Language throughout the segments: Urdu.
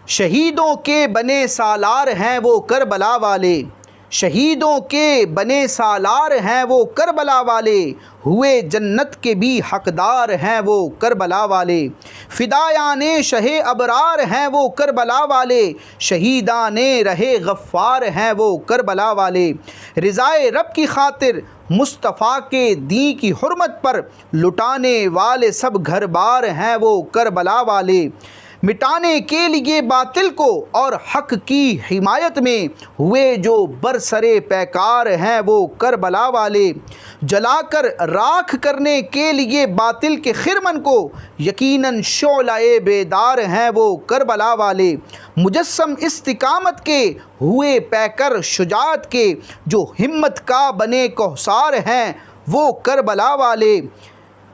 شہیدوں کے بنے سالار ہیں وہ کربلا والے، شہیدوں کے بنے سالار ہیں وہ کربلا والے، ہوئے جنت کے بھی حقدار ہیں وہ کربلا والے، فدایان شہ ابرار ہیں وہ کربلا والے، شہیدان رہے غفار ہیں وہ کربلا والے، رضائے رب کی خاطر مصطفیٰ کے دین کی حرمت پر لٹانے والے سب گھر بار ہیں وہ کربلا والے، مٹانے کے لیے باطل کو اور حق کی حمایت میں ہوئے جو برسرے پیکار ہیں وہ کربلا والے، جلا کر راکھ کرنے کے لیے باطل کے خرمن کو یقیناً شعلہ بیدار ہیں وہ کربلا والے، مجسم استقامت کے ہوئے پیکر شجاعت کے جو ہمت کا بنے کوثار ہیں وہ کربلا والے،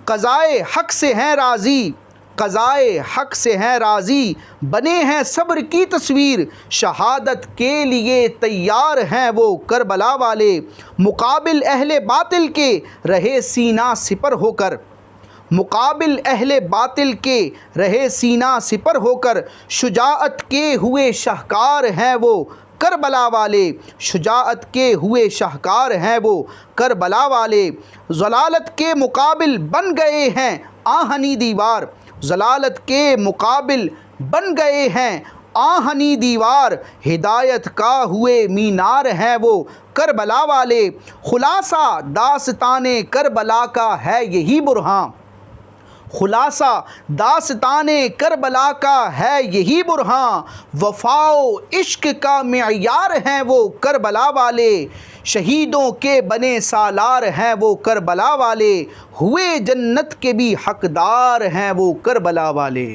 قضائے حق سے ہیں راضی، قضائے حق سے ہیں راضی، بنے ہیں صبر کی تصویر، شہادت کے لیے تیار ہیں وہ کربلا والے، مقابل اہل باطل کے رہے سینہ سپر ہو کر، مقابل اہل باطل کے رہے سینہ سپر ہو کر، شجاعت کے ہوئے شاہکار ہیں وہ کربلا والے، شجاعت کے ہوئے شاہکار ہیں وہ کربلا والے، ضلالت کے مقابل بن گئے ہیں آہنی دیوار، ضلالت کے مقابل بن گئے ہیں آہنی دیوار، ہدایت کا ہوئے مینار ہیں وہ کربلا والے، خلاصہ داستان کربلا کا ہے یہی برہاں، خلاصہ داستان کربلا کا ہے یہی برہاں، وفا و عشق کا معیار ہیں وہ کربلا والے، شہیدوں کے بنے سالار ہیں وہ کربلا والے، ہوئے جنت کے بھی حقدار ہیں وہ کربلا والے۔